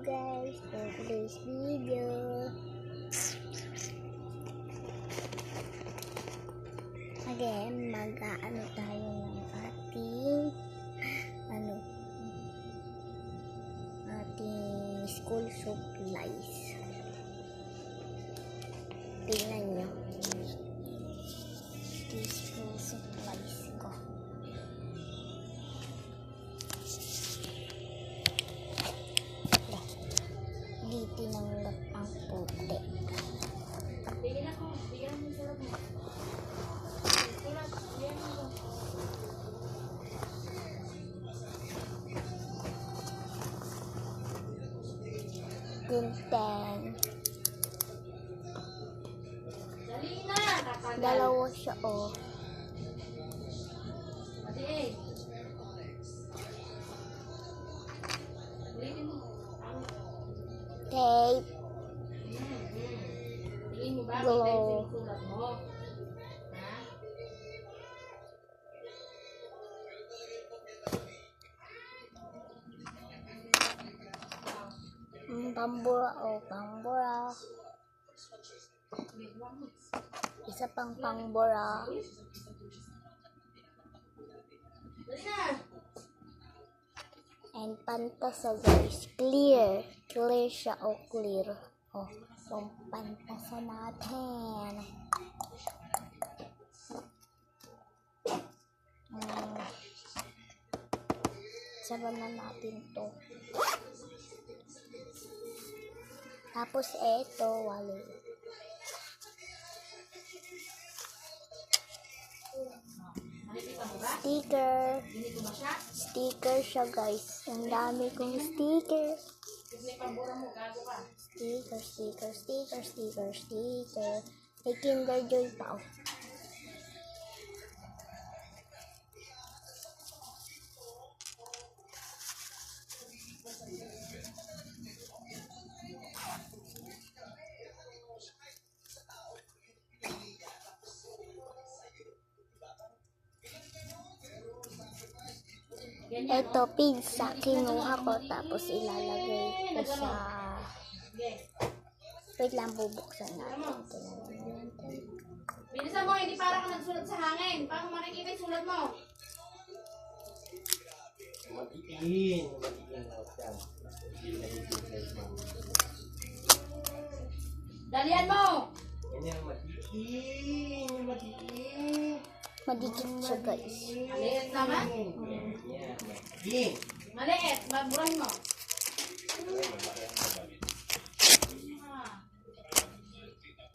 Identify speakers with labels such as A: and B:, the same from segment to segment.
A: guys for today's video. Again, mag-aano tayo ng ating school supplies. Tingnan nyo. School supplies ko. Di tinanggap ang puti.
B: Bigyan ako. Bigyan mo sulat mo. Sulat. Bigyan mo.
A: Gunten.
B: Dali na. Tatagal.
A: Dalawa siya, oh.
B: Pati. Ulitin mo.
A: Tape.
B: Tingin mo ba?
A: Go.
B: Kita yung sulat mo. Ha?
A: Pambura, oh. Pambura. Isa pang pambura.
B: Dali na.
A: And pantasa, guys. Clear. Clear siya, oh. Clear. Oh. So, pantasa natin. Saban na natin to. Tapos, eto, walo.
B: Nakikita mo ba?
A: Sticker.
B: Ginito mo siya?
A: Sticker siya, guys. Ang dami kong sticker.
B: Kasi may pambura mo. Gago ka.
A: Sticker, sticker, sticker, sticker, sticker. May Kinder Joy pa, oh.
B: Ganyan.
A: Ito, pizza. Kinuha ko, tapos ilalagay ko sa...
B: Sige.
A: Wait lang, bubuksan natin.
B: Bilisan mo, hindi para ka nagsulat sa hangin. Paano makikita yung sulat mo?
C: Matiin.
B: Dalian mo!
C: Yan yung matiin. Yung matiin.
A: Madikit siya, guys.
B: Maliit naman.
C: Yan, matiin.
B: Maliit. Baburahin mo.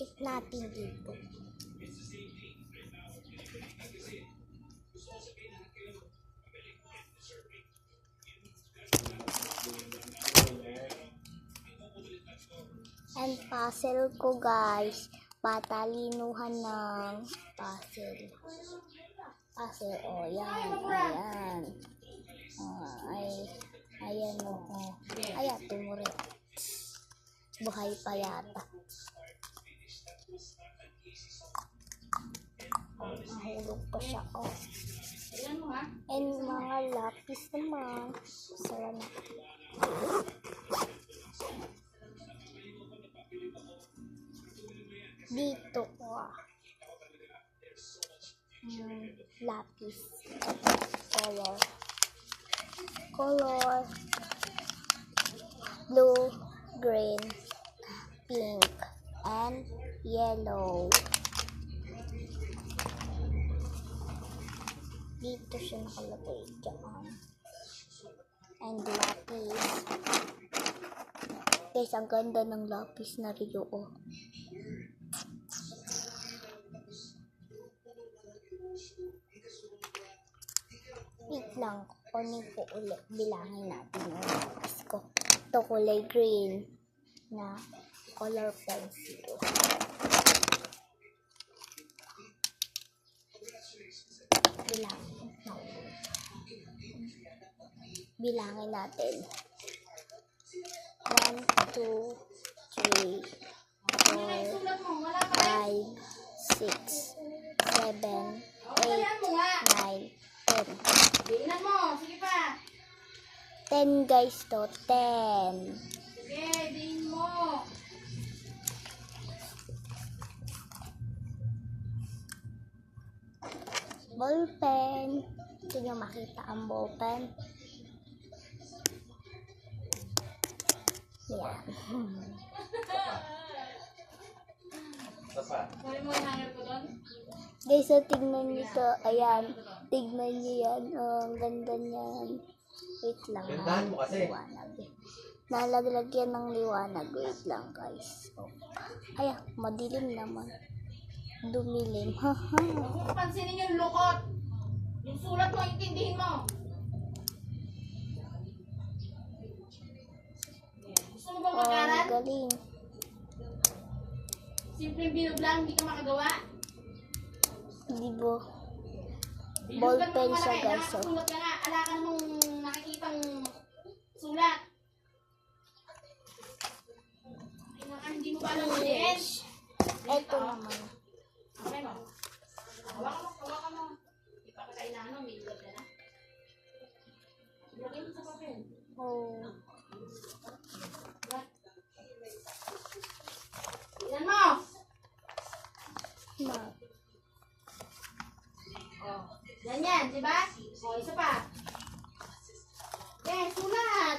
A: Tik natin dito. And puzzle ko, guys. Patalinuhan ng puzzle. Puzzle, oh, yan. Ayan. Ayan, oh. Ayan, tumurit. Buhay pa yata. Nahulog pa siya, oh.
B: Tignan mo ha.
A: And mga lapis naman. Sara na. Dito, ah. Lapis. Color. Blue, green, pink, and yellow. Dito siya nakalagay dyan. And lapis. Guys, ang ganda ng lapis na Rio, oh. Wait lang, kunin ko ulit. Bilangin natin yung lapis ko. Ito kulay green na color pencil. Bilangin natin. 1, 2, 3, 4, 5, 6, 7, 8, 9, 10.
B: Diinan mo. Sige pa.
A: 10 guys to. 10.
B: Sige, din mo.
A: Ballpen. Gusto nyo makita ang ballpen? Yan.
C: Isa pa.
B: Sabi mo yung hanger ko doon?
A: Guys, so tignan nyo to. Ayan. Tignan nyo yan. Oh, ang ganda niyan. Wait lang.
C: Gandahan mo kasi.
A: Liwanag. Nalagyan ng liwanag. Wait lang, guys. Oh. Ay, madilim naman. Dumilim. Haha.
B: Huwag mo pansinin yung lukot. Yung sulat mo, intindihin mo. Gusto mo bang
A: Oh,
B: mag-aral?
A: galing.
B: Simpleng bilog lang, hindi ka makagawa.
A: Hindi bo.
B: Bilugan
A: Ballpen
B: mo
A: siya,
B: malaki.
A: guys, oh.
B: Nakakasulat ka nga. Alakan mong nakikitang sulat. Ay, naka, hindi mo ba alam mo din?
A: Eto naman.
B: Okay mo. Hawakan mo. Hindi pa ka kailangan, may ilag ka na. Ilagay mo sa papel.
A: Oh.
B: Tingnan mo.
A: Ma.
B: Oh, ganyan, di ba? Oh, isa pa. Okay, sulat.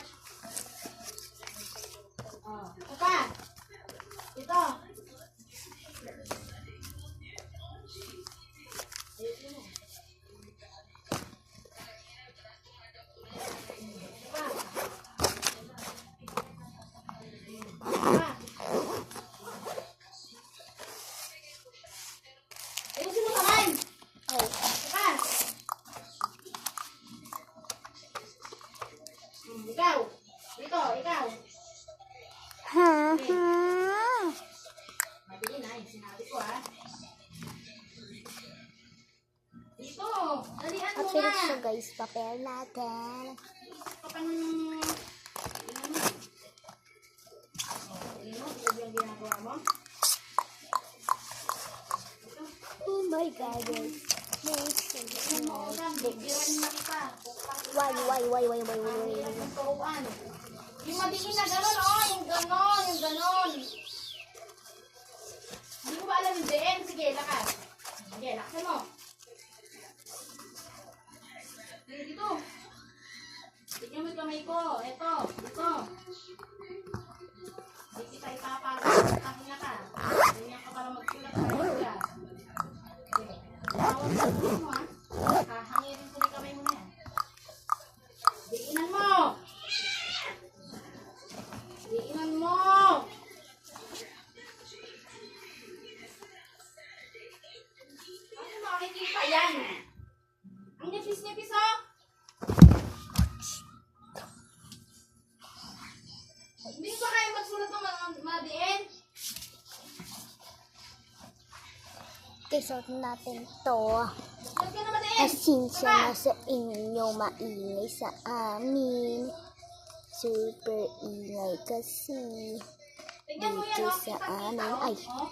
B: Oh, isa pa. Ito. Ayusin mo. Isa pa. Isa pa. Ayusin mo naman.
A: Ay.
B: Diba? Ikaw. Dito, ikaw.
A: Ha, ha.
B: Mabili na, yung sinabi ko ha. Dito, dalian mo
A: Papel
B: na.
A: siya, guys. Papel natin.
B: Kapag tingnan mo. Tingnan mo, ito yung ginagawa mo.
A: Oh my God, guys.
B: Tingnan mo, Osam, bigyan na kita.
A: Why?
B: Ang turuan. Yung madiin na gano'n, oh, yung gano'n. Hindi mo ba alam yung DN? Sige, lakas. Sige, lakasan mo. Sige, dito. Tignan mo yung kamay ko. Ito. Hindi kita ipapagod. Takina ka. Ganyan ka para magsulat sa ka. Sige. Tawag sa mo, ha? Hahangirin ko yung kamay mo na yan. Diinan mo! Diinan mo! Ano makikita yan? Ang nipis-nipis, oh! Hindi ba kayo magsulat ng madiin?
A: Kisot natin to.
B: Sulat ka na madiin!
A: Pasensya na sa inyo, maingay sa amin. Super ingay kasi
B: Tignan mo yan,
A: dito
B: oh.
A: sa
B: Kita-kita,
A: amin.
B: oh.
A: Ay,
B: Oh.